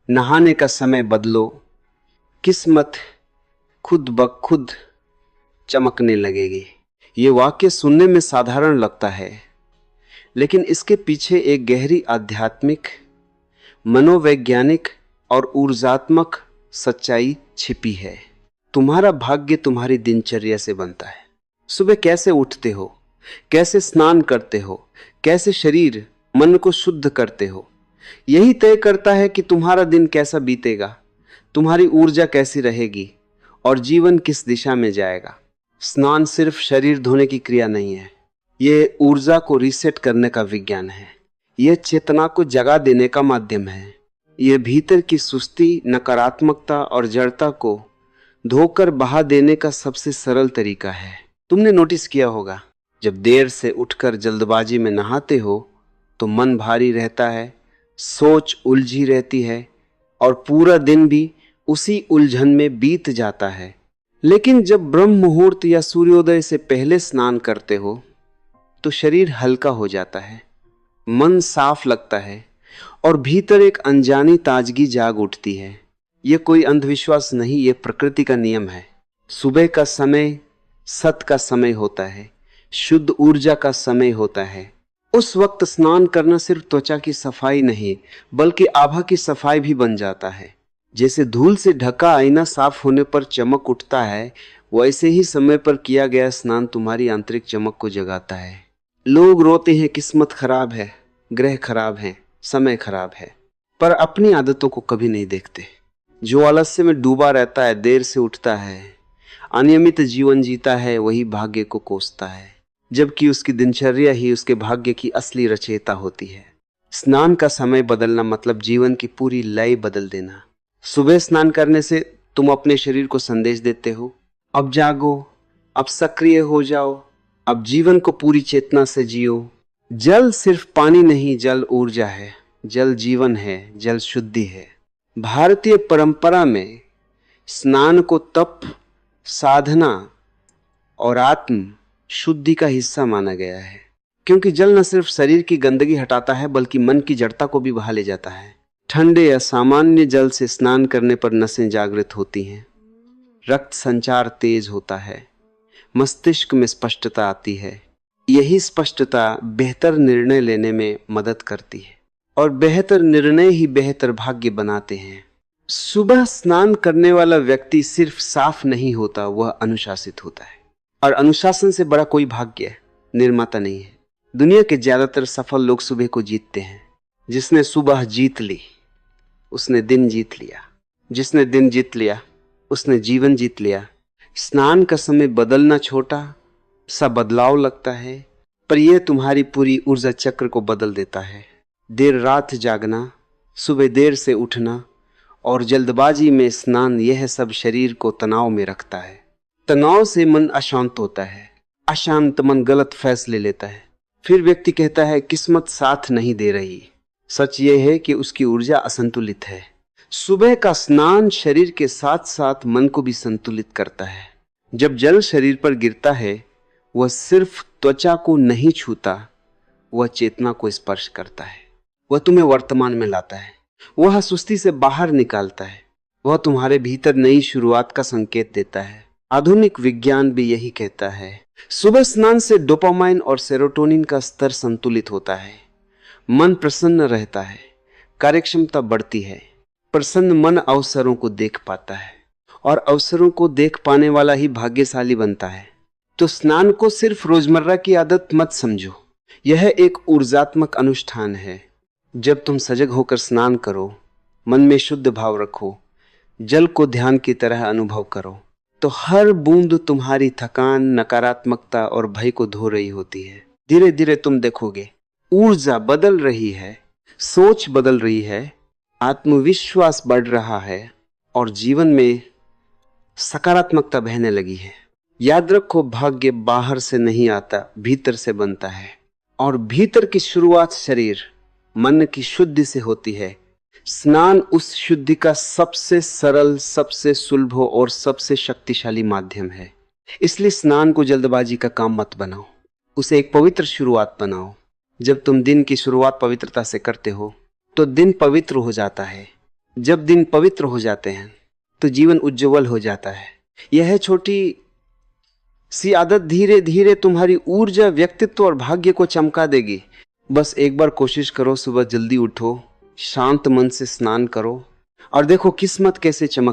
नहाने का समय बदलो, किस्मत खुद ब खुद चमकने लगेगी। ये वाक्य सुनने में साधारण लगता है, लेकिन इसके पीछे एक गहरी आध्यात्मिक, मनोवैज्ञानिक और ऊर्जात्मक सच्चाई छिपी है। तुम्हारा भाग्य तुम्हारी दिनचर्या से बनता है। सुबह कैसे उठते हो, कैसे स्नान करते हो, कैसे शरीर मन को शुद्ध करते हो, यही तय करता है कि तुम्हारा दिन कैसा बीतेगा, तुम्हारी ऊर्जा कैसी रहेगी और जीवन किस दिशा में जाएगा। स्नान सिर्फ शरीर धोने की क्रिया नहीं है, ये ऊर्जा को रीसेट करने का विज्ञान है। यह चेतना को जगा देने का माध्यम है। यह भीतर की सुस्ती, नकारात्मकता और जड़ता को धोकर बहा देने का सबसे सरल तरीका है। तुमने नोटिस किया होगा, जब देर से उठकर जल्दबाजी में नहाते हो तो मन भारी रहता है, सोच उलझी रहती है और पूरा दिन भी उसी उलझन में बीत जाता है। लेकिन जब ब्रह्म मुहूर्त या सूर्योदय से पहले स्नान करते हो तो शरीर हल्का हो जाता है, मन साफ लगता है और भीतर एक अनजानी ताजगी जाग उठती है। यह कोई अंधविश्वास नहीं, यह प्रकृति का नियम है। सुबह का समय सत का समय होता है, शुद्ध ऊर्जा का समय होता है। उस वक्त स्नान करना सिर्फ त्वचा की सफाई नहीं, बल्कि आभा की सफाई भी बन जाता है। जैसे धूल से ढका आईना साफ होने पर चमक उठता है, वैसे ही समय पर किया गया स्नान तुम्हारी आंतरिक चमक को जगाता है। लोग रोते हैं, किस्मत खराब है, ग्रह खराब है, समय खराब है, पर अपनी आदतों को कभी नहीं देखते। जो आलस्य में डूबा रहता है, देर से उठता है, अनियमित जीवन जीता है, वही भाग्य को कोसता है, जबकि उसकी दिनचर्या ही उसके भाग्य की असली रचयिता होती है। स्नान का समय बदलना मतलब जीवन की पूरी लय बदल देना। सुबह स्नान करने से तुम अपने शरीर को संदेश देते हो, अब जागो, अब सक्रिय हो जाओ, अब जीवन को पूरी चेतना से जियो। जल सिर्फ पानी नहीं, जल ऊर्जा है, जल जीवन है, जल शुद्धि है। भारतीय परंपरा में स्नान को तप, साधना और आत्म शुद्धि का हिस्सा माना गया है, क्योंकि जल न सिर्फ शरीर की गंदगी हटाता है बल्कि मन की जड़ता को भी बहा ले जाता है। ठंडे या सामान्य जल से स्नान करने पर नसें जागृत होती हैं, रक्त संचार तेज होता है, मस्तिष्क में स्पष्टता आती है। यही स्पष्टता बेहतर निर्णय लेने में मदद करती है और बेहतर निर्णय ही बेहतर भाग्य बनाते हैं। सुबह स्नान करने वाला व्यक्ति सिर्फ साफ नहीं होता, वह अनुशासित होता है। और अनुशासन से बड़ा कोई भाग्य निर्माता नहीं है। दुनिया के ज्यादातर सफल लोग सुबह को जीतते हैं। जिसने सुबह जीत ली उसने दिन जीत लिया, जिसने दिन जीत लिया उसने जीवन जीत लिया। स्नान का समय बदलना छोटा सा बदलाव लगता है, पर यह तुम्हारी पूरी ऊर्जा चक्र को बदल देता है। देर रात जागना, सुबह देर से उठना और जल्दबाजी में स्नान, यह सब शरीर को तनाव में रखता है। तनाव से मन अशांत होता है, अशांत मन गलत फैसले लेता है। फिर व्यक्ति कहता है किस्मत साथ नहीं दे रही। सच यह है कि उसकी ऊर्जा असंतुलित है। सुबह का स्नान शरीर के साथ साथ मन को भी संतुलित करता है। जब जल शरीर पर गिरता है, वह सिर्फ त्वचा को नहीं छूता, वह चेतना को स्पर्श करता है। वह तुम्हें वर्तमान में लाता है, वह सुस्ती से बाहर निकालता है, वह तुम्हारे भीतर नई शुरुआत का संकेत देता है। आधुनिक विज्ञान भी यही कहता है। सुबह स्नान से डोपामाइन और सेरोटोनिन का स्तर संतुलित होता है, मन प्रसन्न रहता है, कार्यक्षमता बढ़ती है। प्रसन्न मन अवसरों को देख पाता है और अवसरों को देख पाने वाला ही भाग्यशाली बनता है। तो स्नान को सिर्फ रोजमर्रा की आदत मत समझो, यह एक ऊर्जात्मक अनुष्ठान है। जब तुम सजग होकर स्नान करो, मन में शुद्ध भाव रखो, जल को ध्यान की तरह अनुभव करो, तो हर बूंद तुम्हारी थकान, नकारात्मकता और भय को धो रही होती है। धीरे धीरे तुम देखोगे ऊर्जा बदल रही है, सोच बदल रही है, आत्मविश्वास बढ़ रहा है और जीवन में सकारात्मकता बहने लगी है। याद रखो, भाग्य बाहर से नहीं आता, भीतर से बनता है और भीतर की शुरुआत शरीर मन की शुद्धि से होती है। स्नान उस शुद्धि का सबसे सरल, सबसे सुलभ और सबसे शक्तिशाली माध्यम है। इसलिए स्नान को जल्दबाजी का काम मत बनाओ, उसे एक पवित्र शुरुआत बनाओ। जब तुम दिन की शुरुआत पवित्रता से करते हो तो दिन पवित्र हो जाता है, जब दिन पवित्र हो जाते हैं तो जीवन उज्जवल हो जाता है। यह छोटी सी आदत धीरे धीरे तुम्हारी ऊर्जा, व्यक्तित्व और भाग्य को चमका देगी। बस एक बार कोशिश करो, सुबह जल्दी उठो, शांत मन से स्नान करो और देखो किस्मत कैसे चमक